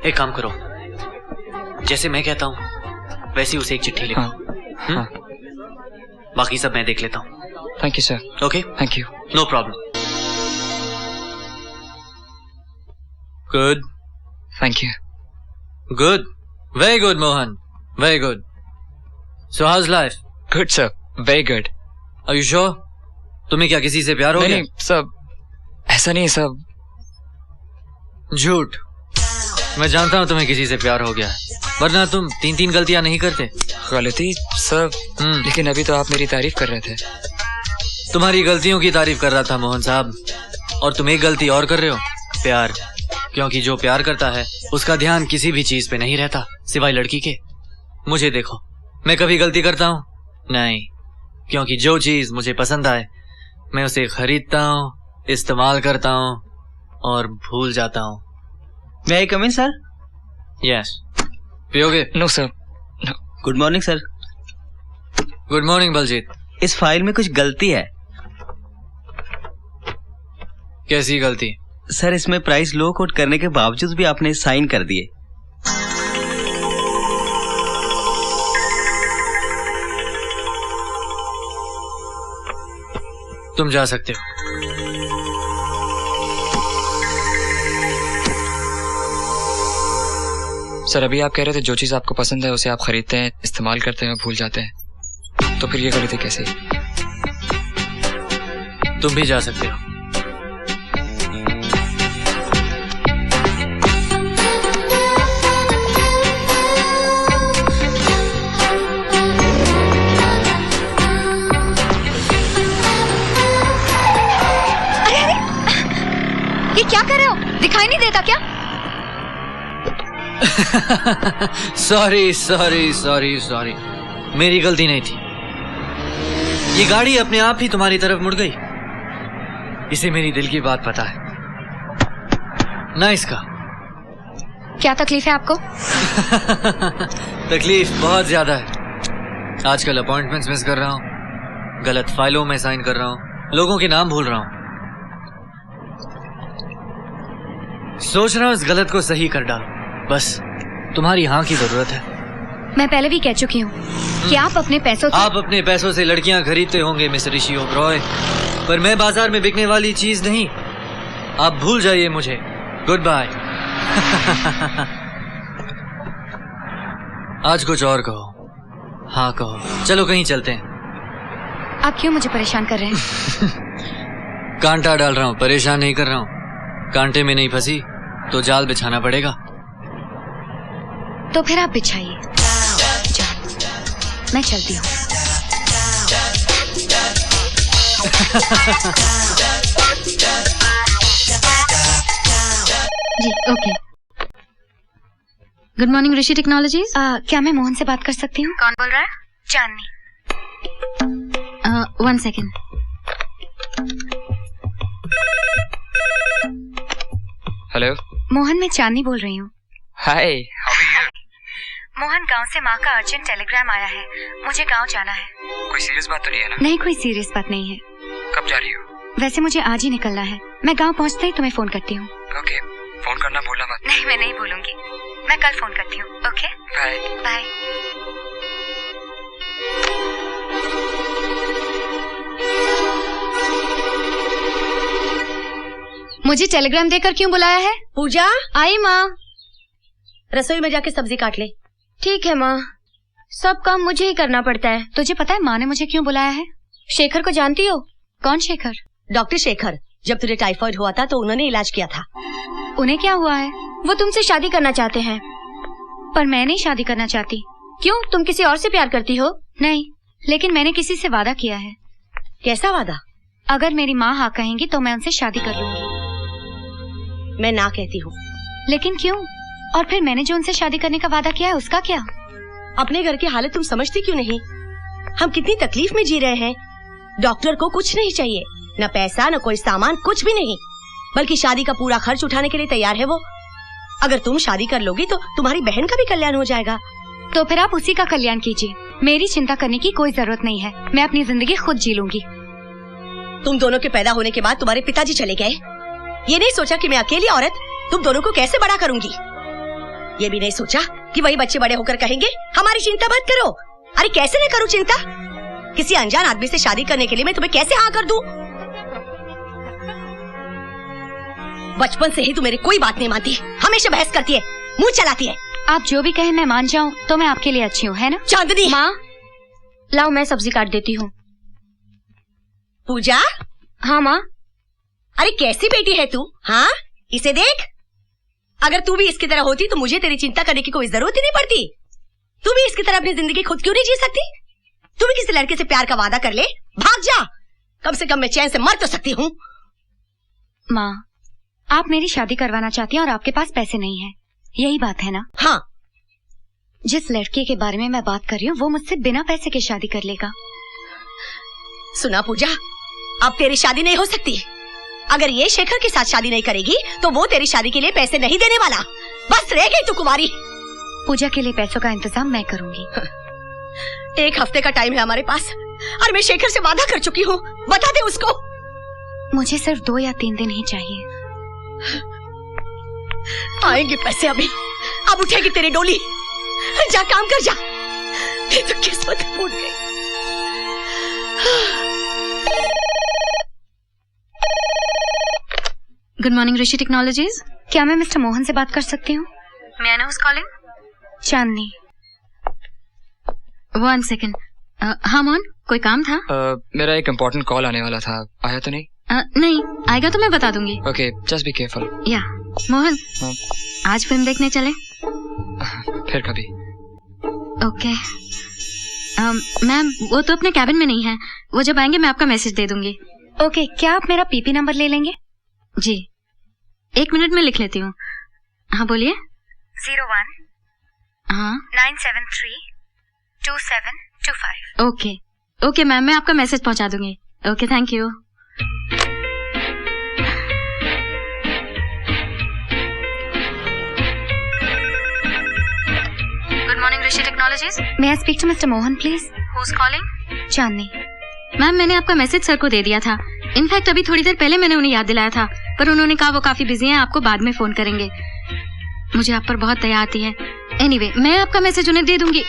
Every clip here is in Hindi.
एक काम करो, जैसे मैं कहता हूँ वैसे उसे एक चिट्ठी लिखो। हाँ। बाकी सब मैं देख लेता हूँ। Thank you sir. Okay, thank you. No problem. Good, thank you. Good, very good Mohan, very good. So how's life? Good sir, very good. Are you sure? तुम्हें क्या किसी से प्यार हो गया? नहीं सब ऐसा नहीं सब झूठ। मैं जानता हूँ तुम्हें किसी से प्यार हो गया है, वरना तुम 3 गलतियां नहीं करते। गलती सर, लेकिन अभी तो आप मेरी तारीफ कर रहे थे। तुम्हारी गलतियों की तारीफ कर रहा था मोहन साहब, और तुम एक गलती और कर रहे हो, प्यार। क्योंकि जो प्यार करता है उसका ध्यान किसी भी चीज पे नहीं रहता सिवाय लड़की के। मुझे देखो, मैं कभी गलती करता हूँ? नहीं, क्योंकि जो चीज मुझे पसंद आए मैं उसे खरीदता हूँ, इस्तेमाल करता हूँ और भूल जाता हूँ। May I come in, sir? Yes. पियोगे? No sir. Good morning sir. Good morning Baljit. इस फाइल में कुछ गलती है। कैसी गलती? सर, इसमें प्राइस लो कोट करने के बावजूद भी आपने साइन कर दिए। तुम जा सकते हो। सर अभी आप कह रहे थे जो चीज आपको पसंद है उसे आप खरीदते हैं, इस्तेमाल करते हैं, भूल जाते हैं, तो फिर ये गलती कैसे? तुम भी जा सकते हो। ये क्या कर रहे हो? दिखाई नहीं देता क्या? सॉरी सॉरी सॉरी सॉरी, मेरी गलती नहीं थी। ये गाड़ी अपने आप ही तुम्हारी तरफ मुड़ गई। इसे मेरी दिल की बात पता है ना इसका। क्या तकलीफ है आपको? तकलीफ बहुत ज्यादा है। आजकल अपॉइंटमेंट्स मिस कर रहा हूँ, गलत फाइलों में साइन कर रहा हूँ, लोगों के नाम भूल रहा हूँ। सोच रहा हूँ इस गलत को सही कर डालूं। बस तुम्हारी हाँ की जरूरत है। मैं पहले भी कह चुकी हूँ कि आप अपने पैसों से... आप अपने पैसों से लड़कियां खरीदते होंगे मिस ऋषि ओबरॉय, पर मैं बाजार में बिकने वाली चीज नहीं। आप भूल जाइए मुझे। Good bye. आज कुछ और कहो। हाँ कहो, चलो कहीं चलते हैं। आप क्यों मुझे परेशान कर रहे हैं? कांटा डाल रहा हूँ, परेशान नहीं कर रहा हूँ। कांटे में नहीं फंसी तो जाल बिछाना पड़ेगा। तो फिर आप बिछाइए। जाओ, मैं चलती हूँ। जी okay. Good morning Rishi technologies. क्या मैं मोहन से बात कर सकती हूँ? कौन बोल रहा है? चांदनी। 1 सेकेंड। हेलो मोहन, मैं चांदनी बोल रही हूँ। हाय, मोहन, गांव से माँ का अर्जेंट टेलीग्राम आया है, मुझे गांव जाना है। कोई सीरियस बात तो नहीं है ना? नहीं, कोई सीरियस बात नहीं है। कब जा रही हो? वैसे मुझे आज ही निकलना है। मैं गांव पहुँचते ही तुम्हें फोन करती हूँ। ओके, फोन करना भूलना मत। नहीं, मैं नहीं भूलूंगी। मैं कल फोन करती हूँ। Okay, bye bye. मुझे टेलीग्राम देकर क्यों बुलाया है? पूजा, आई माँ। रसोई में जाके सब्जी काट ले। ठीक है माँ, सब काम मुझे ही करना पड़ता है। तुझे पता है माँ ने मुझे क्यों बुलाया है? शेखर को जानती हो? कौन शेखर? डॉक्टर शेखर। जब तुझे टाइफाइड हुआ था तो उन्होंने इलाज किया था। उन्हें क्या हुआ है? वो तुमसे शादी करना चाहते हैं। पर मैं नहीं शादी करना चाहती। क्यों, तुम किसी और से प्यार करती हो? नहीं, लेकिन मैंने किसी से वादा किया है। कैसा वादा? अगर मेरी माँ हाँ कहेंगी तो मैं उनसे शादी कर लूंगी। मैं ना कहती हूँ। लेकिन क्यों? और फिर मैंने जो उनसे शादी करने का वादा किया है उसका क्या? अपने घर की हालत तुम समझती क्यों नहीं? हम कितनी तकलीफ में जी रहे हैं। डॉक्टर को कुछ नहीं चाहिए, न पैसा न कोई सामान, कुछ भी नहीं, बल्कि शादी का पूरा खर्च उठाने के लिए तैयार है वो। अगर तुम शादी कर लोगी तो तुम्हारी बहन का भी कल्याण हो जाएगा। तो फिर आप उसी का कल्याण कीजिए। मेरी चिंता करने की कोई जरूरत नहीं है। मैं अपनी जिंदगी खुद जी लूंगी। तुम दोनों के पैदा होने के बाद तुम्हारे पिताजी चले गए। ये नहीं सोचा कि मैं अकेली औरत तुम दोनों को कैसे बड़ा करूंगी। ये भी नहीं सोचा कि वही बच्चे बड़े होकर कहेंगे हमारी चिंता मत करो। अरे कैसे न करूं चिंता? किसी अनजान आदमी से शादी करने के लिए मैं तुम्हें कैसे हाँ कर दूं? बचपन से ही तू मेरी कोई बात नहीं मानती, हमेशा बहस करती है, मुंह चलाती है। आप जो भी कहें मैं मान जाऊं तो मैं आपके लिए अच्छी हूँ, है ना? चांदनी। माँ, लाओ मैं सब्जी काट देती हूँ। पूजा। हाँ माँ। अरे कैसी बेटी है तू? हाँ, इसे देख। अगर तू भी इसकी तरह होती तो मुझे तेरी चिंता करने की कोई जरूरत ही नहीं पड़ती। तू भी इसकी तरह अपनी जिंदगी खुद क्यों नहीं जी सकती? तू भी किसी लड़के से प्यार का वादा कर ले, भाग जा। कम से कम मैं चैन से मर तो सकती हूँ। माँ, आप मेरी शादी करवाना चाहती हैं और आपके पास पैसे नहीं है, यही बात है ना? हाँ। जिस लड़के के बारे में मैं बात कर रही हूँ वो मुझसे बिना पैसे के शादी कर लेगा। सुना पूजा, अब तेरी शादी नहीं हो सकती। अगर ये शेखर के साथ शादी नहीं करेगी तो वो तेरी शादी के लिए पैसे नहीं देने वाला। बस रह गई तू कुंवारी। पूजा के लिए पैसों का इंतजाम मैं करूंगी। 1 हफ्ते का टाइम है हमारे पास और मैं शेखर से वादा कर चुकी हूँ। बता दे उसको। मुझे सिर्फ 2 या 3 दिन ही चाहिए। आएंगे पैसे अभी। अब उठेगी तेरी डोली। जा काम कर जा। ये तो किस्मत फूट गई। Good morning Rishi technologies. क्या मैं मिस्टर मोहन से बात कर सकती हूँ? May I know who's calling? Chandni. 1 second. हाँ मोहन, कोई काम था? मेरा एक इम्पोर्टेंट कॉल आने वाला था, आया तो नहीं? नहीं, आएगा तो मैं बता दूंगी। Okay, just be careful. या मोहन, हाँ। आज फिल्म देखने चले? फिर कभी। ओके। मैम, वो तो अपने कैबिन में नहीं है, वो जब आएंगे मैं आपका मैसेज दे दूंगी। ओके, क्या आप मेरा पीपी नंबर ले लेंगे? जी, 1 मिनट में लिख लेती हूँ। हाँ बोलिए। 01 हाँ 973 2725। ओके ओके मैम, मैं आपका मैसेज पहुँचा दूंगी। Okay, thank you. Good morning Rishi technologies. May I speak to mister Mohan please? Who's calling? Chandni. Ma'am, मैंने आपका मैसेज सर को दे दिया था। इनफैक्ट अभी थोड़ी देर पहले मैंने उन्हें याद दिलाया था, पर उन्होंने कहा वो काफी बिजी हैं, आपको बाद में फोन करेंगे। मुझे आप पर बहुत दया आती है। एनीवे, मैं आपका मैसेज उन्हें दे दूंगी।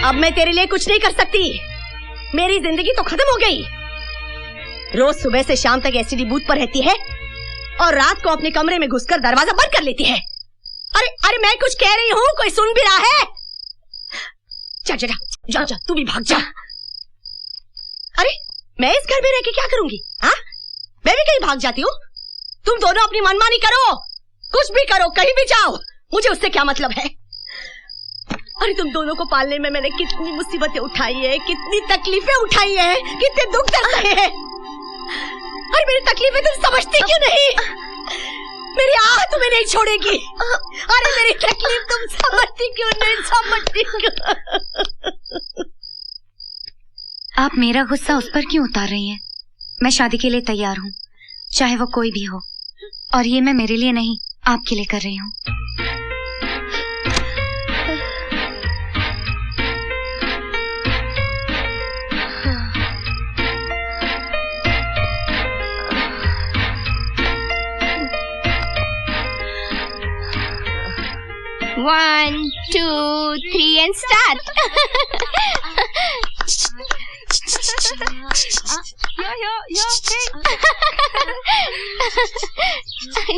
अब मैं तेरे लिए कुछ नहीं कर सकती। मेरी जिंदगी तो खत्म हो गई। रोज सुबह से शाम तक एसटीडी बूथ पर रहती है और रात को अपने कमरे में घुसकर दरवाजा बंद कर लेती है। अरे अरे, मैं कुछ कह रही हूँ, कोई सुन भी रहा है? जा जा जा जा, तू भी भाग जा। अरे, मैं इस घर में रह के क्या करूंगी? हाँ, मैं भी कहीं भाग जाती हूँ। तुम दोनों अपनी मनमानी करो, कुछ भी करो, कहीं भी जाओ, मुझे उससे क्या मतलब है। अरे तुम दोनों को पालने में मैंने कितनी मुसीबतें उठाई है, कितनी तकलीफें उठाई है, कितने दुख दर्द सहे हैं। अरे मेरी तकलीफें तुम समझती क्यों नहीं? मेरी आह तुम्हें नहीं छोड़ेगी। अरे मेरी तकलीफ तुम समझती क्यों नहीं? समझती क्यों? आप मेरा गुस्सा उस पर क्यों उतार रही हैं? मैं शादी के लिए तैयार हूँ, चाहे वो कोई भी हो, और ये मैं मेरे लिए नहीं आपके लिए कर रही हूँ। One, 2, 3 and start.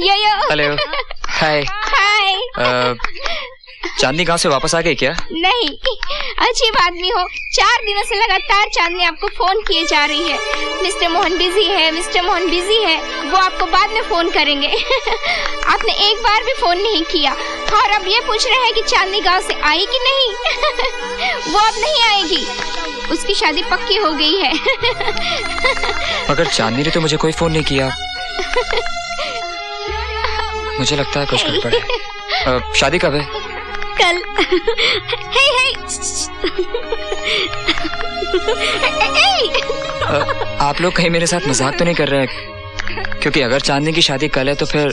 Yo. Hello, हाय। हाय। चांदनी गांव से वापस आ गई क्या? नहीं, अजीब आदमी हो। 4 दिनों से लगातार चांदनी आपको फोन किए जा रही है। मिस्टर मोहन बिजी है, मिस्टर मोहन बिजी है, वो आपको बाद में फोन करेंगे। आपने एक बार भी फोन नहीं किया। और अब ये पूछ रहे हैं कि चांदनी गांव से आई कि नहीं। वो अब नहीं आएगी, उसकी शादी पक्की हो गई है। मगर चांदनी ने तो मुझे कोई फोन नहीं किया। मुझे लगता है कुछ गड़बड़ है। शादी कब है? कल। हे हे। आप लोग कहीं मेरे साथ मजाक तो नहीं कर रहे? क्योंकि अगर चांदनी की शादी कल है तो फिर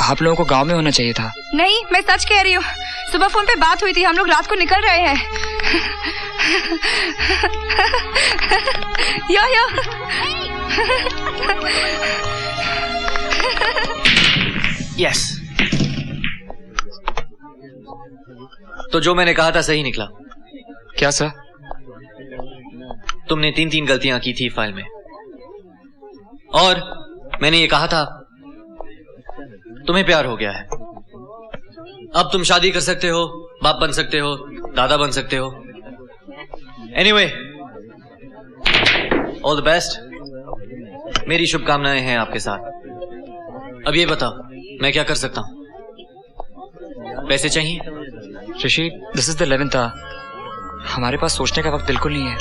आप लोगों को गांव में होना चाहिए था। नहीं, मैं सच कह रही हूँ। सुबह फोन पे बात हुई थी, हम लोग रात को निकल रहे हैं। यो यस। तो जो मैंने कहा था सही निकला। क्या सर? तुमने 3 गलतियां की थी फाइल में, और मैंने ये कहा था तुम्हें प्यार हो गया है। अब तुम शादी कर सकते हो, बाप बन सकते हो, दादा बन सकते हो। Anyway, all the best. मेरी शुभकामनाएं हैं आपके साथ। अब ये बताओ मैं क्या कर सकता हूं? पैसे चाहिए? Rishi, this is the 11th hour. हमारे पास सोचने का वक्त बिल्कुल नहीं है।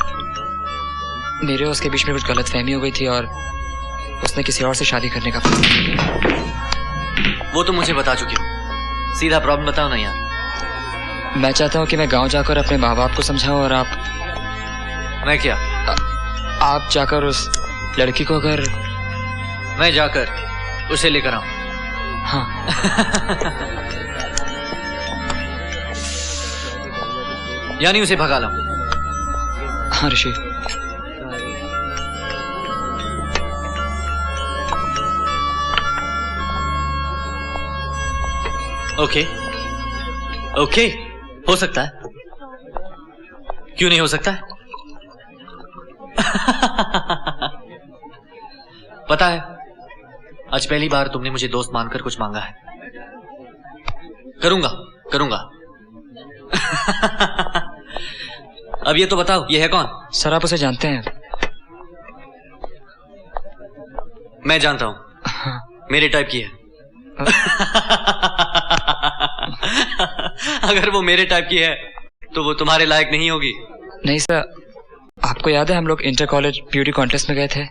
मेरे और उसके बीच में कुछ गलतफहमी हो गई थी और उसने किसी और से शादी करने का फैसला किया। वो तो मुझे बता चुके हो, सीधा प्रॉब्लम बताओ ना यार। मैं चाहता हूँ कि मैं गांव जाकर अपने माँ बाप को समझाऊं और आप। मैं क्या? आप जाकर उस लड़की को अगर। मैं जाकर उसे लेकर आऊं? हाँ। यानी उसे भगा लाऊं? हाँ ऋषि। ओके ओके, हो सकता है। क्यों नहीं हो सकता है? पता है, आज पहली बार तुमने मुझे दोस्त मानकर कुछ मांगा है। करूंगा करूंगा। अब ये तो बताओ, ये है कौन? सर, आप उसे जानते हैं? मैं जानता हूं, मेरे टाइप की है। अगर वो मेरे टाइप की है तो वो तुम्हारे लायक नहीं होगी। नहीं सर, आपको याद है हम लोग इंटर कॉलेज ब्यूटी कॉन्टेस्ट में गए थे?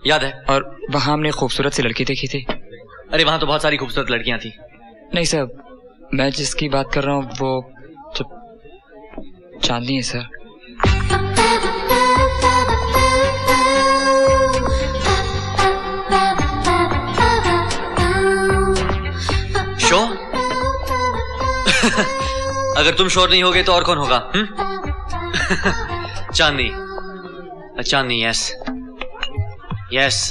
याद है। और वहां हमने खूबसूरत सी लड़की देखी थी। अरे वहां तो बहुत सारी खूबसूरत लड़कियां थी। नहीं सर, मैं जिसकी बात कर रहा हूँ वो जो चांदनी है सर। श्योर? अगर तुम श्योर नहीं होगे तो और कौन होगा? चांदनी। चांदनी, यस यस।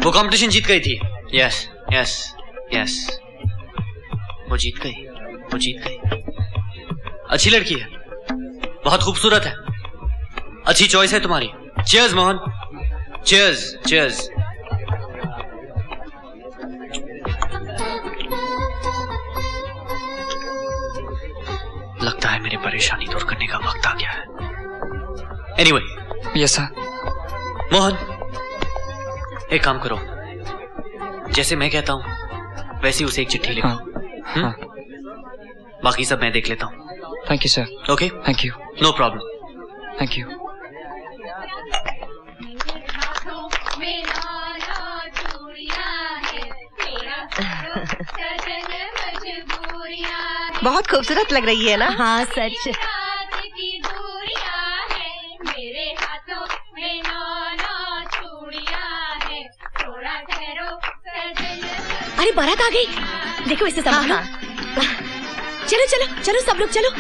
वो कंपटीशन जीत गई थी। यस यस यस, वो जीत गई, वो जीत गई। अच्छी लड़की है, बहुत खूबसूरत है, अच्छी चॉइस है तुम्हारी। Cheers Mohan, cheers cheers. लगता है मेरी परेशानी दूर करने का वक्त आ गया है। Anyway, yes sir. मोहन, एक काम करो, जैसे मैं कहता हूं वैसे उसे एक चिट्ठी लिखो। हाँ। बाकी सब मैं देख लेता हूं। Thank you sir. Okay, thank you. No problem. Thank you. बहुत खूबसूरत लग रही है ना? हाँ सच। अरे बारात आ गई, देखो इसे संभालो। चलो चलो चलो सब लोग चलो।